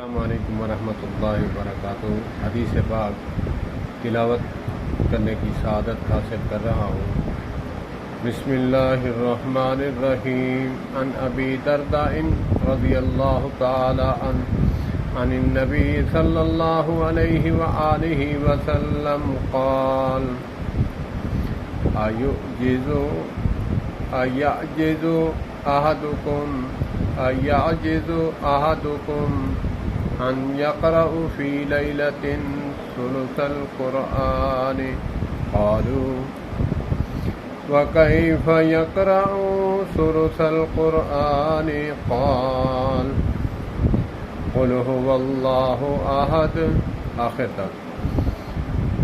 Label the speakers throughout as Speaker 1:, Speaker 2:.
Speaker 1: अस्सलामु अलैकुम वरहमतुल्लाहि वबरकातुहू। हदीस पाक तिलावत करने की सआदत हासिल कर रहा हूँ। बिस्मिल्लाहिर्रहमानिर्रहीम। अन अबी दरदाइन रज़ियल्लाहु तआला अनिन नबी सल्लल्लाहु अलैहि व आलिहि वसल्लम क़ाल अयजिज़ु अहदुकुम अन यक़रअ फ़ी लैलतिन सुलुसल क़ुरआन क़ालू व कैफ़ यक़रअ सुलुसल क़ुरआन क़ाल क़ुल हुवल्लाहु अहद आखिर तक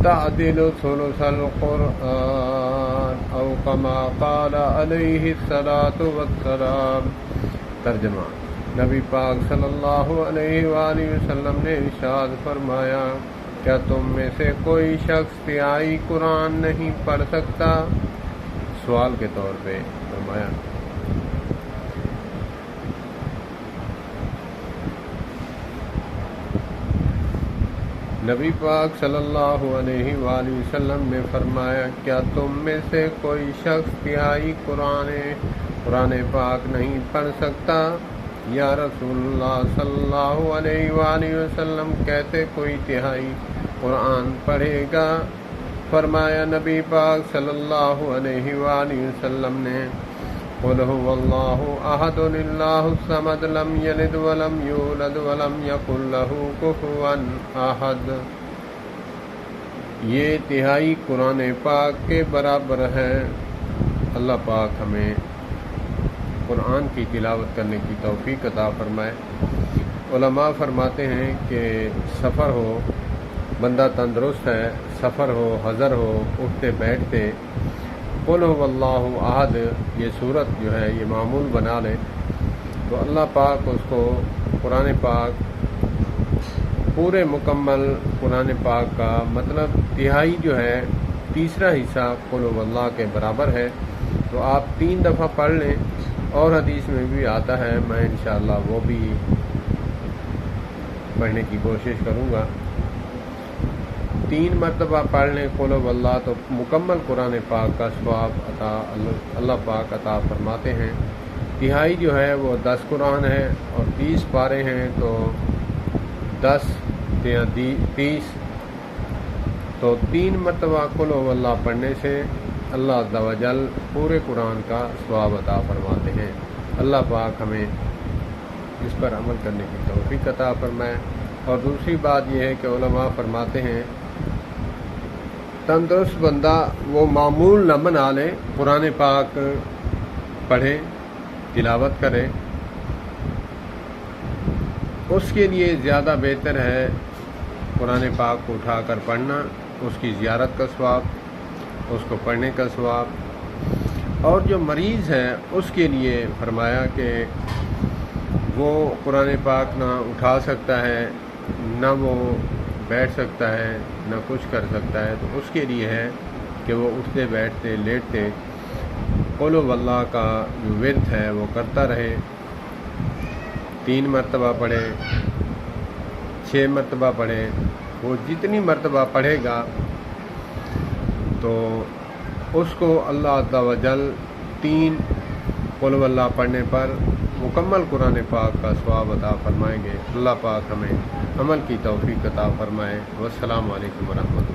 Speaker 1: तअदिलु सुलुसल क़ुरआन औ कमा क़ाल अलैहि सलातु वस्सलाम। तर्जुमा। नबी पाक सल्लल्लाहु अलैहि वसल्लम ने इरशाद फरमाया, क्या तुम में से कोई शख्स तिहाई कुरान नहीं पढ़ सकता? सवाल के तौर पे फरमाया। नबी पाक सल्लल्लाहु अलैहि वसल्लम ने फरमाया, क्या तुम में से कोई शख्स तिहाई कुरान पाक नहीं पढ़ सकता? या रसूलुल्लाह सल्लल्लाहु अलैहि वसल्लम, कैसे कोई तिहाई कुरान पढ़ेगा? फरमाया नबी पाक सल्लल्लाहु अलैहि वसल्लम ने, क़ुल हुवल्लाहु अहदुन अल्लाहुस समद लम यलिद वलम यूलद वलम यकुल लहू कुफुवन अहद। ये तिहाई कुरान पाक के बराबर है। अल्लाह पाक हमें कुरान की तिलावत करने की तौफीक अता फरमाए। उलमा फरमाते हैं कि सफ़र हो, बंदा तंदुरुस्त है, सफ़र हो, हज़र हो, उठते बैठते क़ुल हुवल्लाहु अहद ये सूरत जो है ये मामूल बना ले तो अल्लाह पाक उसको कुरान पाक पूरे मुकम्मल कुरान पाक का मतलब तिहाई जो है तीसरा हिस्सा क़ुल हुवल्लाह के बराबर है। तो आप 3 दफ़ा पढ़ लें और हदीस में भी आता है, मैं इंशाअल्लाह वो भी पढ़ने की कोशिश करूँगा। 3 मरतबा पढ़ लें क़ुल हुवल्लाह तो मुकम्मल कुरान पाक का सवाब अल्लाह पाक अता फरमाते हैं। तिहाई जो है वो 10 कुरान है और 30 पारे हैं तो 10 या 30 तो 3 मरतबा क़ुल हुवल्लाह पढ़ने से अल्लाह अज़्ज़ा व जल पूरे कुरान का सवाब अता फरमाते हैं। अल्लाह पाक हमें इस पर अमल करने की तौफीक अता फरमाए। और दूसरी बात यह है कि उलमा फरमाते हैं तंदुरुस्त बंदा वो मामूल न बना ले, कुरान पाक पढ़े, तिलावत करे, उसके लिए ज़्यादा बेहतर है कुरान पाक को उठाकर पढ़ना, उसकी ज़ियारत का सवाब, उसको पढ़ने का सवाब। और जो मरीज़ है उसके लिए फरमाया कि वो कुरान पाक ना उठा सकता है, ना वो बैठ सकता है, ना कुछ कर सकता है, तो उसके लिए है कि वो उठते बैठते लेटते क़ुल हुवल्लाह का जो विर्द है वो करता रहे। 3 मरतबा पढ़े, 6 मरतबा पढ़े, वो जितनी मरतबा पढ़ेगा तो उसको अल्लाह अज़्ज़ा व जल 3 क़ुल हुवल्लाह पढ़ने पर मुकम्मल कुरान पाक का सवाब अता फरमाएंगे। अल्लाह पाक हमें अमल की तौफीक अता फरमाए। वस्सलामु अलैकुम वरहमतुल्लाह।